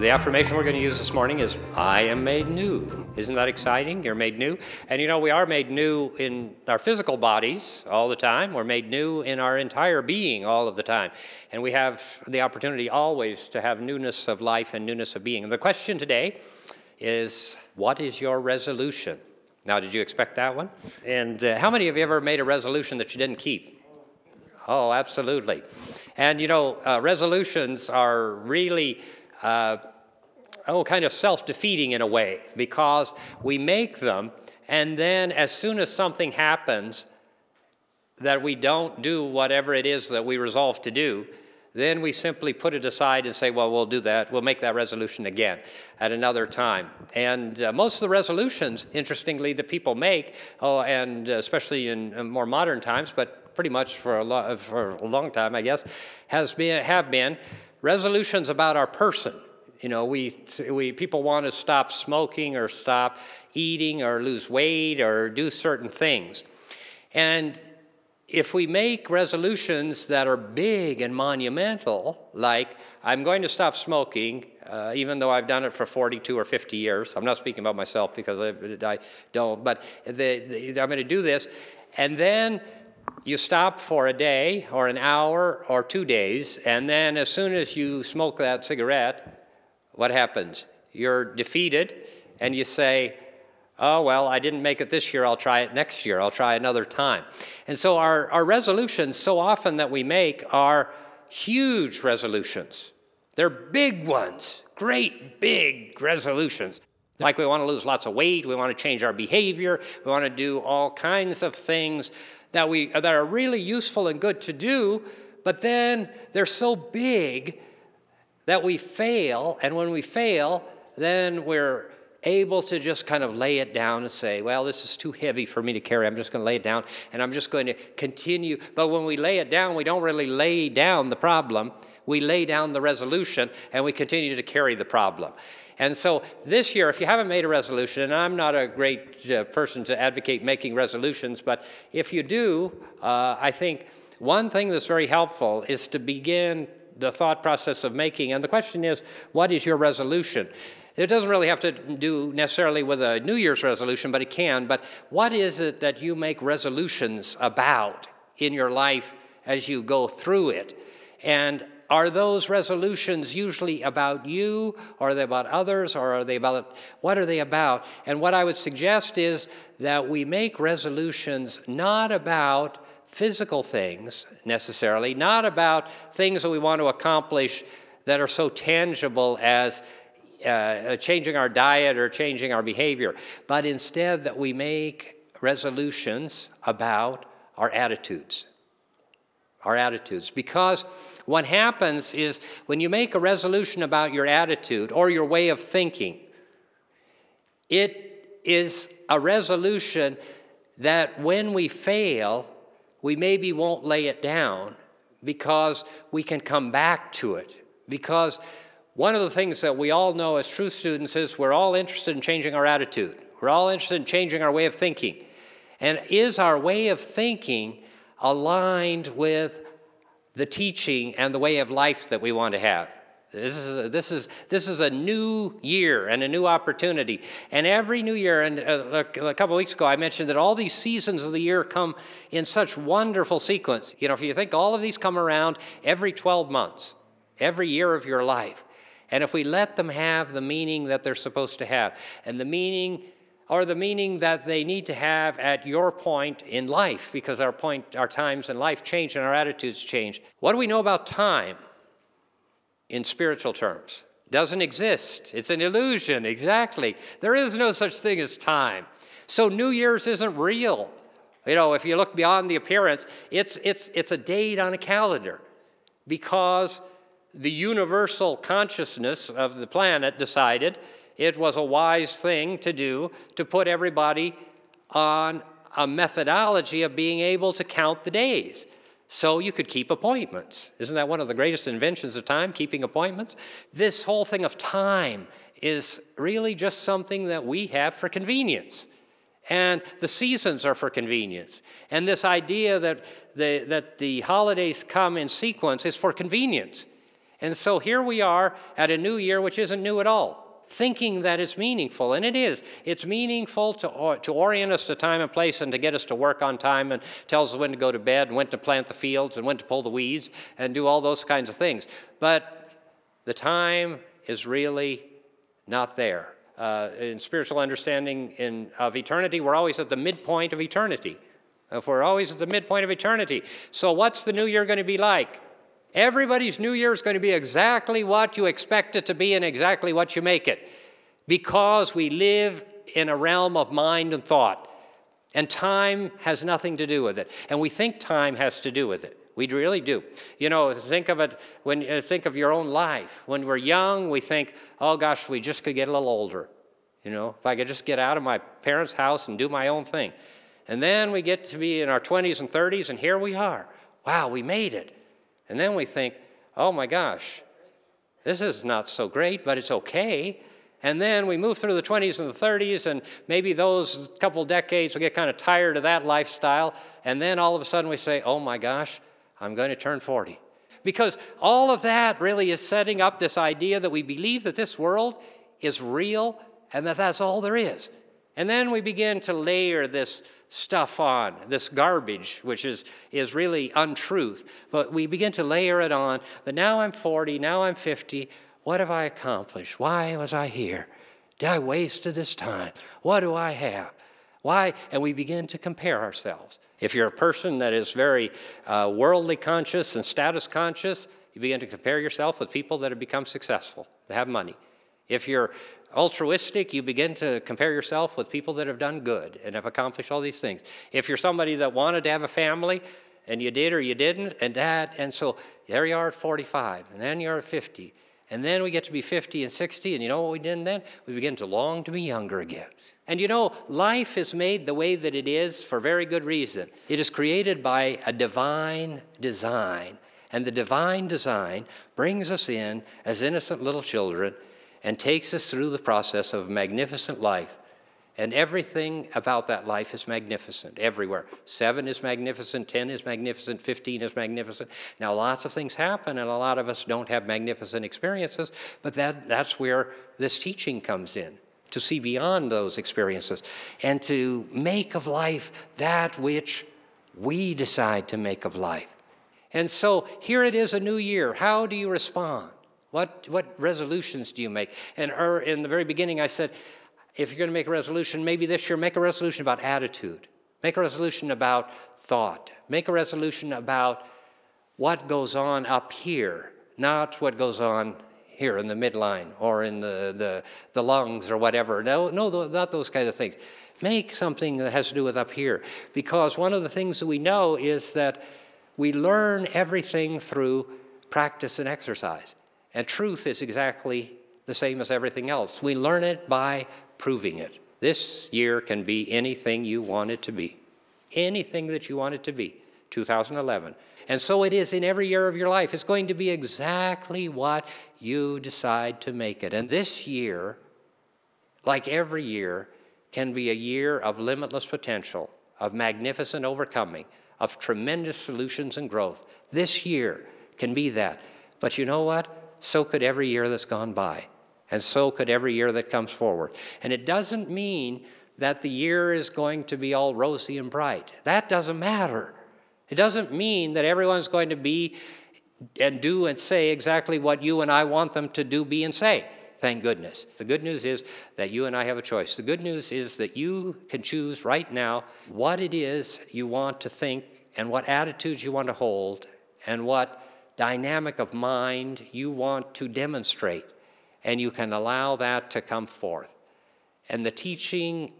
The affirmation we're going to use this morning is, I am made new. Isn't that exciting? You're made new. And you know, we are made new in our physical bodies all the time. We're made new in our entire being all of the time. And we have the opportunity always to have newness of life and newness of being. And the question today is, what is your resolution? Now, did you expect that one? And how many of you ever made a resolution that you didn't keep? Oh, absolutely. And you know, resolutions are really kind of self-defeating in a way, because we make them, and then as soon as something happens that we don't do whatever it is that we resolve to do, then we simply put it aside and say, well, we'll do that. We'll make that resolution again at another time. And most of the resolutions, interestingly, that people make, and especially in more modern times, but pretty much for a long time, I guess, have been resolutions about our person. You know, people want to stop smoking or stop eating or lose weight or do certain things. And if we make resolutions that are big and monumental, like, I'm going to stop smoking, even though I've done it for 42 or 50 years. I'm not speaking about myself because I don't, but I'm going to do this. And then you stop for a day or an hour or 2 days, and then as soon as you smoke that cigarette, what happens? You're defeated, and you say, oh, well, I didn't make it this year, I'll try it next year, I'll try another time. And so our resolutions so often that we make are huge resolutions. They're big ones, great big resolutions. Like we want to lose lots of weight, we want to change our behavior, we want to do all kinds of things that are really useful and good to do, but then they're so big that we fail, and when we fail, then we're able to just kind of lay it down and say, well, this is too heavy for me to carry, I'm just going to lay it down, and I'm just going to continue. But when we lay it down, we don't really lay down the problem, we lay down the resolution, and we continue to carry the problem. And so this year, if you haven't made a resolution, and I'm not a great person to advocate making resolutions, but if you do, I think one thing that's very helpful is to begin the thought process of making. And the question is, what is your resolution? It doesn't really have to do necessarily with a New Year's resolution, but it can. But what is it that you make resolutions about in your life as you go through it? And are those resolutions usually about you, or are they about others, or are they about, what are they about? And what I would suggest is that we make resolutions not about physical things necessarily, not about things that we want to accomplish that are so tangible as changing our diet or changing our behavior, but instead that we make resolutions about our attitudes. Our attitudes. Because what happens is when you make a resolution about your attitude or your way of thinking, it is a resolution that when we fail, we maybe won't lay it down because we can come back to it. Because one of the things that we all know as truth students is we're all interested in changing our attitude. We're all interested in changing our way of thinking. And is our way of thinking aligned with the teaching and the way of life that we want to have? This is a new year and a new opportunity. And every new year, and a couple of weeks ago I mentioned that all these seasons of the year come in such wonderful sequence. You know, if you think all of these come around every 12 months, every year of your life. And if we let them have the meaning that they're supposed to have, and the meaning that they need to have at your point in life, because our times in life change and our attitudes change. What do we know about time? In spiritual terms, doesn't exist. It's an illusion, exactly. There is no such thing as time. So New Year's isn't real. You know, if you look beyond the appearance, it's a date on a calendar, because the universal consciousness of the planet decided it was a wise thing to do to put everybody on a methodology of being able to count the days. So you could keep appointments. Isn't that one of the greatest inventions of time, keeping appointments? This whole thing of time is really just something that we have for convenience. And the seasons are for convenience. And this idea that the holidays come in sequence is for convenience. And so here we are at a new year which isn't new at all, thinking that it's meaningful, and it is. It's meaningful to orient us to time and place and to get us to work on time and tells us when to go to bed and when to plant the fields and when to pull the weeds and do all those kinds of things. But the time is really not there. In spiritual understanding of eternity, we're always at the midpoint of eternity. If we're always at the midpoint of eternity. So what's the new year going to be like? Everybody's new year is going to be exactly what you expect it to be and exactly what you make it. Because we live in a realm of mind and thought. And time has nothing to do with it. And we think time has to do with it. We really do. You know, think of it, when you think of your own life. When we're young, we think, oh gosh, we just could get a little older. You know, if I could just get out of my parents' house and do my own thing. And then we get to be in our 20s and 30s, and here we are. Wow, we made it. And then we think, oh my gosh, this is not so great, but it's okay. And then we move through the 20s and the 30s, and maybe those couple decades we get kind of tired of that lifestyle. And then all of a sudden we say, oh my gosh, I'm going to turn 40. Because all of that really is setting up this idea that we believe that this world is real and that that's all there is. And then we begin to layer this stuff on, this garbage, which is really untruth. But we begin to layer it on, that now I'm 40, now I'm 50. What have I accomplished? Why was I here? Did I waste this time? What do I have? Why? And we begin to compare ourselves. If you're a person that is very worldly conscious and status conscious, you begin to compare yourself with people that have become successful, that have money. If you're altruistic, you begin to compare yourself with people that have done good and have accomplished all these things. If you're somebody that wanted to have a family and you did or you didn't, and so there you are at 45, and then you're at 50, and then we get to be 50 and 60, and you know what we did then? We begin to long to be younger again. And you know, life is made the way that it is for very good reason. It is created by a divine design, and the divine design brings us in as innocent little children and takes us through the process of a magnificent life. And everything about that life is magnificent, everywhere. 7 is magnificent, 10 is magnificent, 15 is magnificent. Now, lots of things happen, and a lot of us don't have magnificent experiences, but that's where this teaching comes in, to see beyond those experiences and to make of life that which we decide to make of life. And so here it is, a new year. How do you respond? What resolutions do you make? And in the very beginning, I said, if you're going to make a resolution, maybe this year, make a resolution about attitude. Make a resolution about thought. Make a resolution about what goes on up here, not what goes on here in the midline or in the lungs or whatever. No, not those kinds of things. Make something that has to do with up here. Because one of the things that we know is that we learn everything through practice and exercise. And truth is exactly the same as everything else. We learn it by proving it. This year can be anything you want it to be. Anything that you want it to be. 2011. And so it is in every year of your life. It's going to be exactly what you decide to make it. And this year, like every year, can be a year of limitless potential, of magnificent overcoming, of tremendous solutions and growth. This year can be that. But you know what? So could every year that's gone by. And so could every year that comes forward. And it doesn't mean that the year is going to be all rosy and bright. That doesn't matter. It doesn't mean that everyone's going to be and do and say exactly what you and I want them to do, be, and say. Thank goodness. The good news is that you and I have a choice. The good news is that you can choose right now what it is you want to think and what attitudes you want to hold and what dynamic of mind you want to demonstrate, and you can allow that to come forth. And the teaching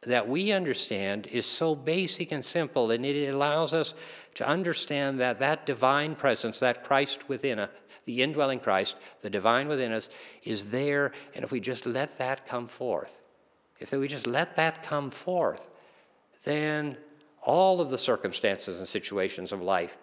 that we understand is so basic and simple, and it allows us to understand that that divine presence, that Christ within us, the indwelling Christ, the divine within us, is there, and if we just let that come forth, then all of the circumstances and situations of life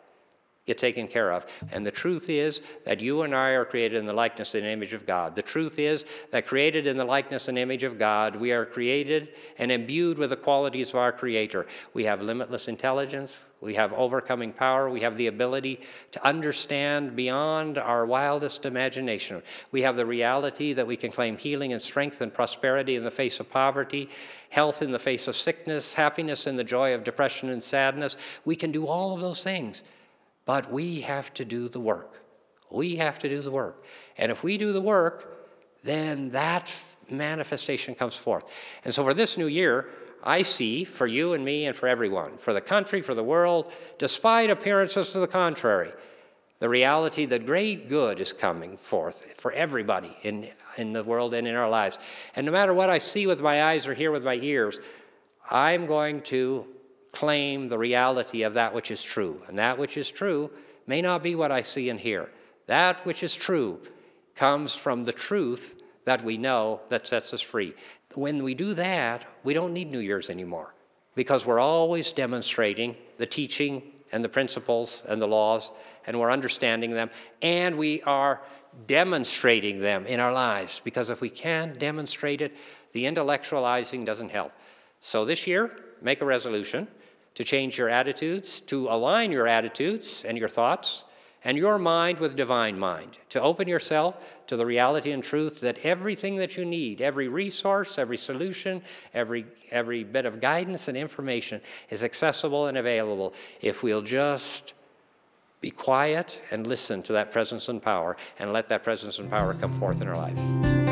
get taken care of. And the truth is that you and I are created in the likeness and image of God. The truth is that created in the likeness and image of God, we are created and imbued with the qualities of our Creator. We have limitless intelligence. We have overcoming power. We have the ability to understand beyond our wildest imagination. We have the reality that we can claim healing and strength and prosperity in the face of poverty, health in the face of sickness, happiness in the joy of depression and sadness. We can do all of those things, but we have to do the work. We have to do the work. And if we do the work, then that manifestation comes forth. And so for this new year, I see for you and me and for everyone, for the country, for the world, despite appearances to the contrary, the reality that great good is coming forth for everybody in the world and in our lives. And no matter what I see with my eyes or hear with my ears, I'm going to claim the reality of that which is true. And that which is true may not be what I see and hear. That which is true comes from the truth that we know that sets us free. When we do that, we don't need New Year's anymore, because we're always demonstrating the teaching and the principles and the laws, and we're understanding them, and we are demonstrating them in our lives, because if we can't demonstrate it, the intellectualizing doesn't help. So this year, make a resolution to change your attitudes, to align your attitudes and your thoughts and your mind with divine mind, to open yourself to the reality and truth that everything that you need, every resource, every solution, every bit of guidance and information is accessible and available if we'll just be quiet and listen to that presence and power, and let that presence and power come forth in our lives.